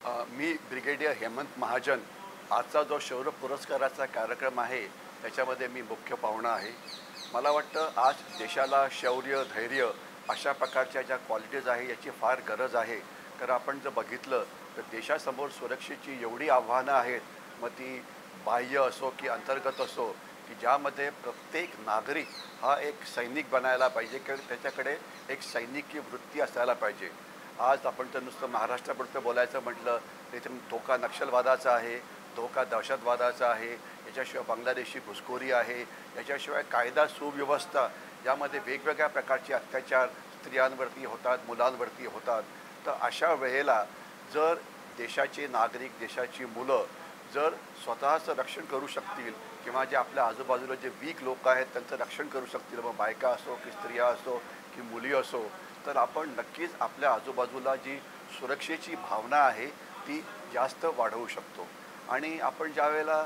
मी brigadier Hemant Mahajan आजचा जो शौर्य पुरस्काराचा कार्यक्रम आहे त्याच्यामध्ये मी मुख्य पाहुणा आहे. मला वाटतं आज देशाला शौर्य, धैर्य अशा प्रकारच्या ज्या क्वालिटीज आहे याची फार गरज आहे. कारण आपण जर बघितलं तर देशासमोर सुरक्षेची एवढी आव्हानं आहेत, मग ती बाह्य असो की अंतर्गत असो, की ज्यामध्ये प्रत्येक नागरिक हा एक सैनिक बनायला पाहिजे किंवा त्याच्याकडे एक सैनिकी वृत्ती असायला पाहिजे. आज आपण तर नुसतं महाराष्ट्रापुरतं बोलायचं म्हटलं तर इथे धोका नक्षलवादाचा आहे, धोका दहशतवादाचा आहे, याच्याशिवाय बांगलादेशी घुसखोरी आहे, याच्याशिवाय कायदा सुव्यवस्था यामध्ये वेगवेगळ्या प्रकारचे अत्याचार स्त्रियांवरती होतात, मुलांवरती होतात. तर अशा वेळेला जर देशाचे नागरिक, देशाची मुलं जर स्वतःचं रक्षण करू शकतील किंवा जे आपल्या आजूबाजूला जे वीक लोक आहेत त्यांचं रक्षण करू शकतील, मग बायका असो की स्त्रिया असो की मुली असो, तर आपण नक्कीच आपल्या आजूबाजूला जी सुरक्षेची भावना आहे ती जास्त वाढवू शकतो. आणि आपण ज्यावेळेला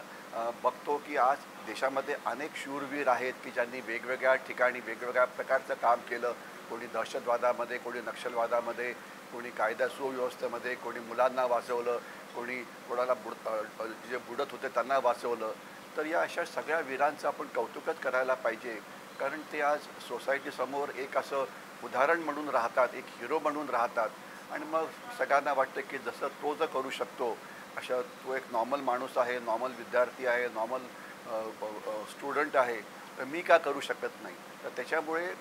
बघतो की आज देशामध्ये अनेक शूरवीर आहेत की ज्यांनी वेगवेगळ्या ठिकाणी वेगवेगळ्या प्रकारचं काम केलं. कोणी दहशतवादामध्ये, कोणी नक्षलवादामध्ये, कोणी कायदा सुव्यवस्थेमध्ये, कोणी मुलांना वाचवलं, कोणी कोणाला जे बुडत होते त्यांना वाचवलं. तर या अशा सगळ्या वीरांचं आपण कौतुकच करायला पाहिजे. कारण ते आज सोसायटीसमोर एक असं उदाहरण म्हणून राहतात, एक हिरो म्हणून राहतात. आणि मग सगळ्यांना वाटतं की जसं तो जर करू शकतो, अशा तो एक नॉर्मल माणूस आहे, नॉर्मल विद्यार्थी आहे, नॉर्मल स्टुडंट आहे, तर मी का करू शकत नाही. तर त्याच्यामुळे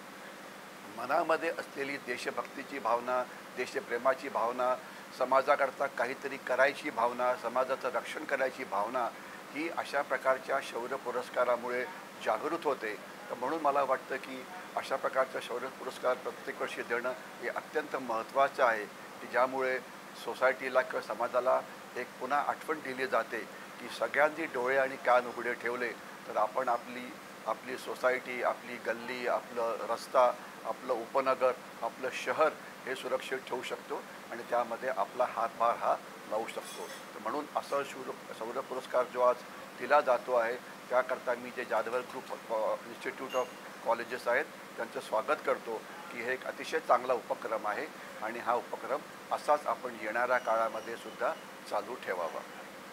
मनामध्ये असलेली देशभक्तीची भावना, देशप्रेमाची भावना, समाजाकरता काहीतरी करायची भावना, समाजाचं रक्षण करायची भावना ही अशा प्रकारच्या शौर्य पुरस्कारामुळे जागृत होते. तर म्हणून मला वाटतं की अशा प्रकारचा शौर्य पुरस्कार प्रत्येक वर्षी देणं हे अत्यंत महत्त्वाचं आहे, की ज्यामुळे सोसायटीला किंवा समाजाला एक पुन्हा आठवण दिली जाते की सगळ्यांनी डोळे आणि कान उघडे ठेवले तर आपण आपली आपली सोसायटी, आपली गल्ली, आपलं रस्ता, आपलं उपनगर, आपलं शहर हे सुरक्षित ठेवू शकतो आणि त्यामध्ये आपला हातभार हा लावू शकतो. तर म्हणून असं शौर्य पुरस्कार जो आज दिला जातो आहे त्याकरता मी जे Jadhavar group institute of colleges आहेत त्यांचं स्वागत करतो की हे एक अतिशय चांगला उपक्रम आहे आणि हा उपक्रम असाच आपण येणाऱ्या काळामध्ये सुद्धा चालू ठेवावा.